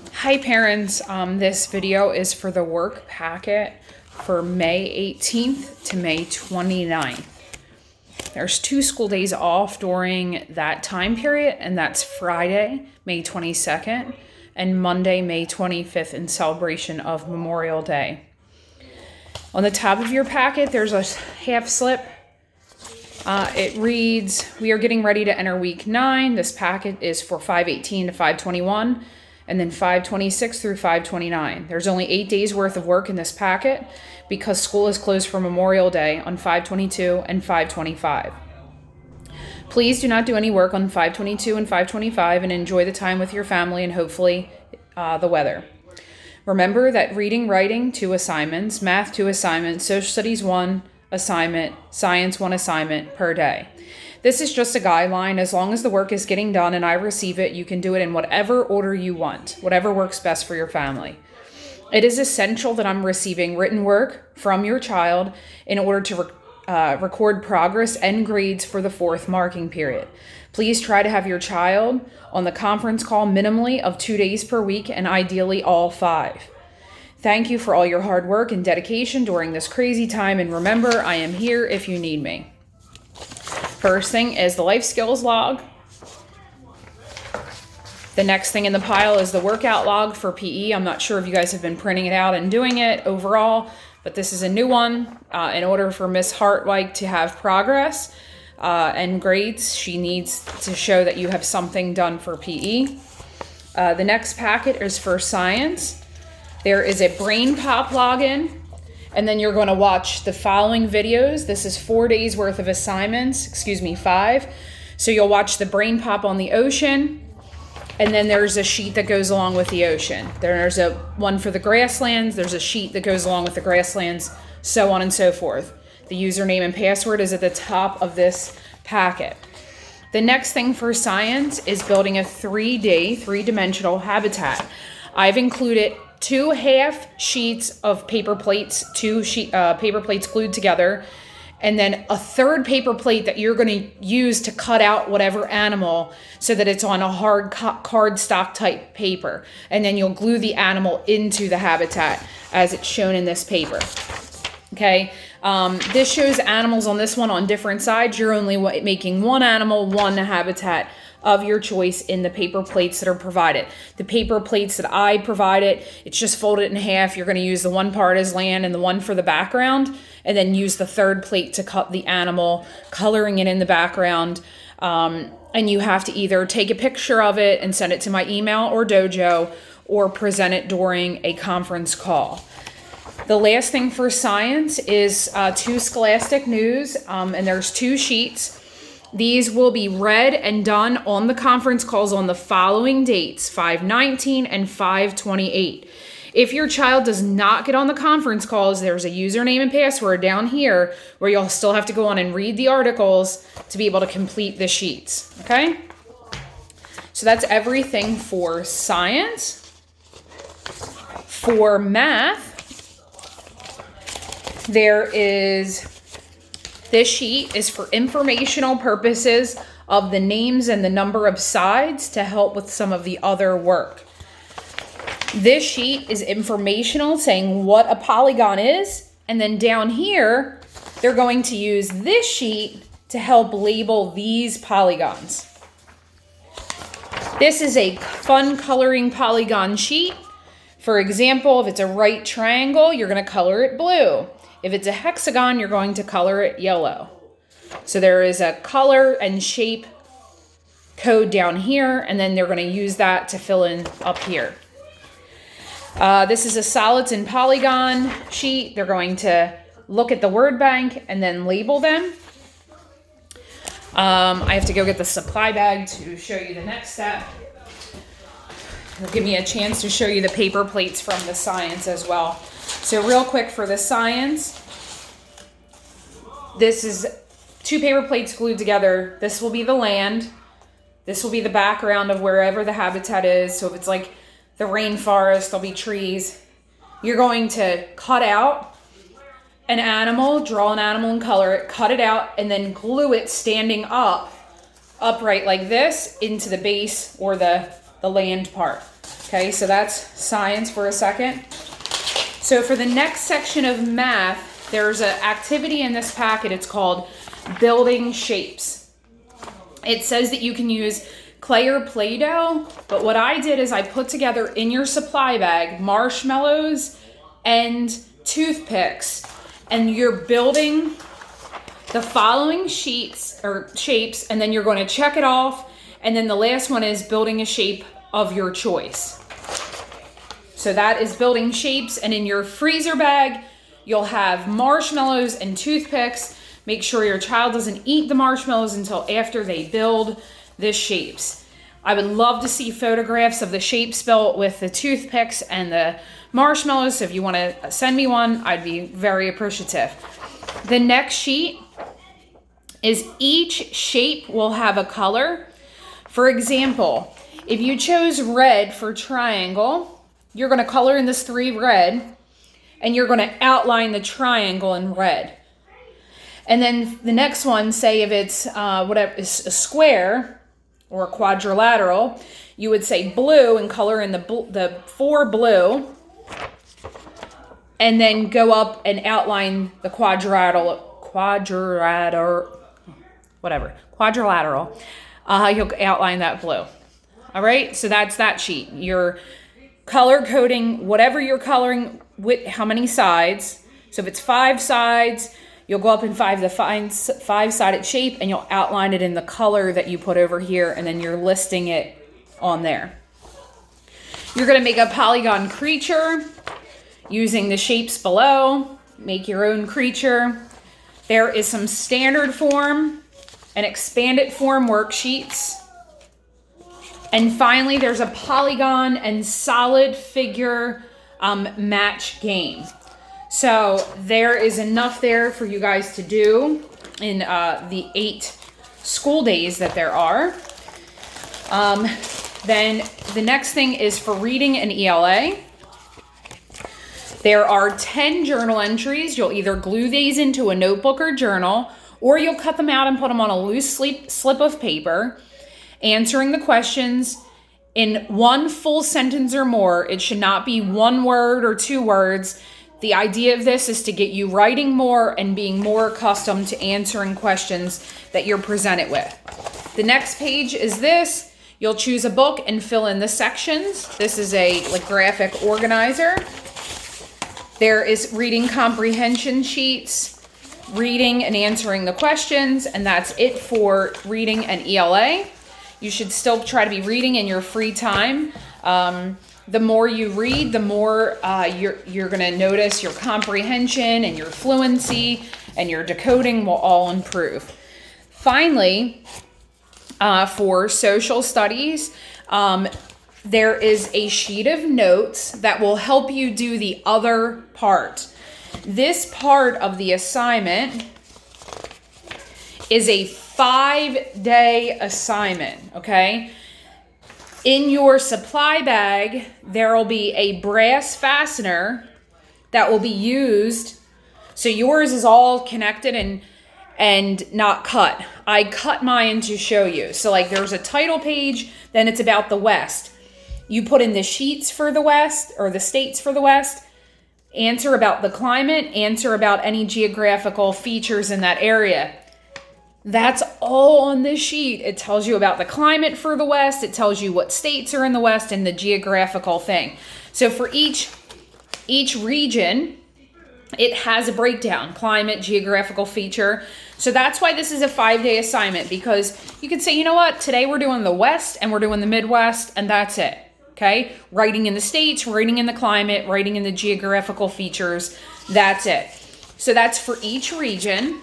Hi parents, this video is for the work packet for May 18th to May 29th. There's 2 school days off during that time period, and that's Friday, May 22nd, and Monday, May 25th in celebration of Memorial Day. On the top of your packet, there's a half slip. It reads, we are getting ready to enter week 9. This packet is for 5/18 to 5/21. And then 5/26 through 5/29. There's only 8 days worth of work in this packet because school is closed for Memorial Day on 5/22 and 5/25. Please do not do any work on 5/22 and 5/25 and enjoy the time with your family and hopefully the weather. Remember that reading, writing, 2 assignments, math, 2 assignments, social studies, 1 assignment, science, 1 assignment per day. This is just a guideline. As long as the work is getting done and I receive it, you can do it in whatever order you want, whatever works best for your family. It is essential that I'm receiving written work from your child in order to record progress and grades for the 4th marking period. Please try to have your child on the conference call minimally of 2 days per week and ideally all 5. Thank you for all your hard work and dedication during this crazy time, and remember, I am here if you need me. First thing is the life skills log. The next thing in the pile is the workout log for PE. I'm not sure if you guys have been printing it out and doing it overall, but this is a new one. In order for Miss Hartwig to have progress and grades, she needs to show that you have something done for PE. The next packet is for science. There is a Brain Pop login. And then you're going to watch the following videos. This is 4 days worth of assignments, 5. So you'll watch the Brain Pop on the ocean. And then there's a sheet that goes along with the ocean. There's a one for the grasslands. There's a sheet that goes along with the grasslands, so on and so forth. The username and password is at the top of this packet. The next thing for science is building a 3-day, 3-dimensional habitat. I've included 2 half sheets of paper plates, 2 paper plates glued together, and then a 3rd paper plate that you're going to use to cut out whatever animal so that it's on a hard cardstock type paper. And then you'll glue the animal into the habitat as it's shown in this paper. Okay, this shows animals on this one on different sides. You're only making 1 animal, 1 habitat of your choice in the paper plates that are provided. The paper plates that I provided, it's just folded in half. You're going to use the one part as land and the one for the background, and then use the 3rd plate to cut the animal, coloring it in the background. And you have to either take a picture of it and send it to my email or dojo, or present it during a conference call. The last thing for science is 2 Scholastic News, and there's 2 sheets. These will be read and done on the conference calls on the following dates, 5/19 and 5/28. If your child does not get on the conference calls, there's a username and password down here where you'll still have to go on and read the articles to be able to complete the sheets, okay? So that's everything for science. For math, this sheet is for informational purposes of the names and the number of sides to help with some of the other work. This sheet is informational, saying what a polygon is, and then down here, they're going to use this sheet to help label these polygons. This is a fun coloring polygon sheet. For example, if it's a right triangle, you're going to color it blue. If it's a hexagon, you're going to color it yellow. So there is a color and shape code down here, and then they're going to use that to fill in up here. This is a solids and polygon sheet. They're going to look at the word bank and then label them. I have to go get the supply bag to show you the next step. It'll give me a chance to show you the paper plates from the science as well. So real quick for the science, this is 2 paper plates glued together. This will be the land. This will be the background of wherever the habitat is. So if it's like the rainforest, there'll be trees. You're going to cut out an animal, draw an animal and color it, cut it out, and then glue it standing upright like this into the base or the land part. Okay, so that's science for a second. So for the next section of math, there's an activity in this packet. It's called building shapes. It says that you can use clay or Play-Doh, but what I did is I put together in your supply bag marshmallows and toothpicks, and you're building the following sheets or shapes, and then you're going to check it off, and then the last one is building a shape of your choice. So that is building shapes, and in your freezer bag, you'll have marshmallows and toothpicks. Make sure your child doesn't eat the marshmallows until after they build the shapes. I would love to see photographs of the shapes built with the toothpicks and the marshmallows. So if you want to send me one, I'd be very appreciative. The next sheet is each shape will have a color. For example, if you chose red for triangle, you're going to color in this 3 red, and you're going to outline the triangle in red. And then the next one, say if it's whatever is a square or a quadrilateral, you would say blue and color in the 4 blue, and then go up and outline the quadrilateral. You'll outline that blue. All right, so that's that sheet. You're color coding whatever you're coloring with how many sides. So if it's 5 sides, you'll go up and find the 5-sided shape, and you'll outline it in the color that you put over here, and then you're listing it on there. You're going to make a polygon creature using the shapes below. Make your own creature. There is some standard form and expanded form worksheets. And finally, there's a polygon and solid figure match game. So there is enough there for you guys to do in the 8 school days that there are. Then the next thing is for reading and ELA. There are 10 journal entries. You'll either glue these into a notebook or journal, or you'll cut them out and put them on a loose slip of paper. Answering the questions in 1 full sentence or more. It should not be 1 word or 2 words. The idea of this is to get you writing more and being more accustomed to answering questions that you're presented with. The next page is this. You'll choose a book and fill in the sections. This is a graphic organizer. There is reading comprehension sheets, reading and answering the questions, and that's it for reading and ELA. You should still try to be reading in your free time. The more you read, the more you're going to notice your comprehension and your fluency and your decoding will all improve. Finally, for social studies, there is a sheet of notes that will help you do the other part. This part of the assignment is a 5-day assignment, okay? In your supply bag, there will be a brass fastener that will be used. So yours is all connected and not cut. I cut mine to show you. So there's a title page, then it's about the West. You put in the sheets for the West or the states for the West, answer about the climate, answer about any geographical features in that area. That's all on this sheet. It tells you about the climate for the West. It tells you what states are in the West and the geographical thing. So for each region, it has a breakdown, climate, geographical feature. So that's why this is a 5-day assignment, because you could say, you know what, today we're doing the West and we're doing the Midwest, and that's it. Okay, writing in the states, writing in the climate, writing in the geographical features, that's it. So that's for each region.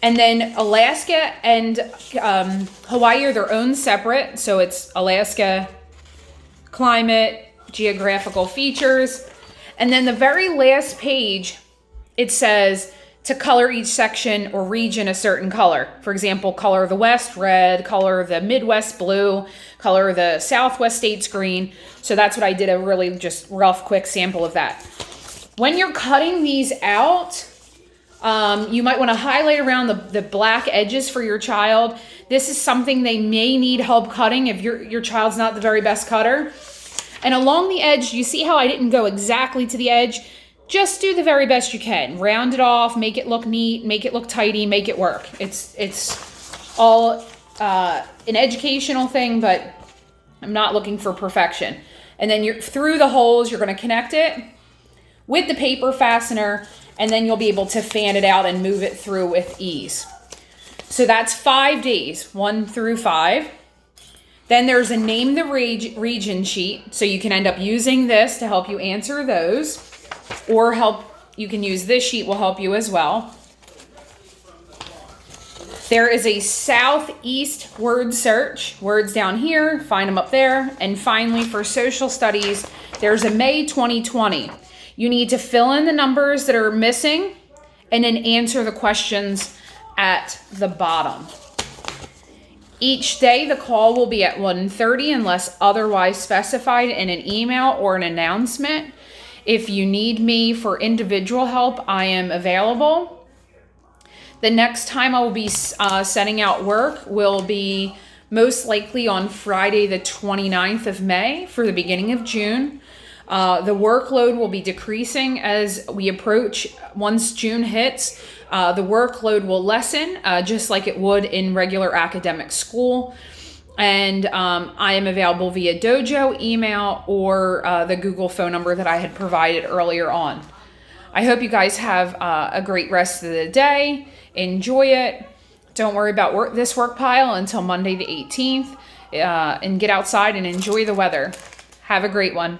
And then Alaska and Hawaii are their own separate. So it's Alaska, climate, geographical features. And then the very last page, it says to color each section or region a certain color. For example, color the West red, color the Midwest blue, color the Southwest states green. So that's what I did, a really just rough, quick sample of that. When you're cutting these out, you might want to highlight around the black edges for your child. This is something they may need help cutting if your child's not the very best cutter. And along the edge, you see how I didn't go exactly to the edge? Just do the very best you can. Round it off, make it look neat, make it look tidy, make it work. It's all an educational thing, but I'm not looking for perfection. And then you're through the holes, you're going to connect it with the paper fastener, and then you'll be able to fan it out and move it through with ease. So that's 5 days, 1 through 5. Then there's a name the region sheet. So you can end up using this to help you answer those, or you can use this sheet, will help you as well. There is a southeast word search, words down here, find them up there. And finally, for social studies, there's a May 2020. You need to fill in the numbers that are missing and then answer the questions at the bottom. Each day, the call will be at 1:30 unless otherwise specified in an email or an announcement. If you need me for individual help, I am available. The next time I will be sending out work will be most likely on Friday, the 29th of May for the beginning of June. The workload will be decreasing as we approach. Once June hits, the workload will lessen just like it would in regular academic school. And I am available via Dojo, email, or the Google phone number that I had provided earlier on. I hope you guys have a great rest of the day. Enjoy it. Don't worry about this work pile until Monday the 18th. And get outside and enjoy the weather. Have a great one.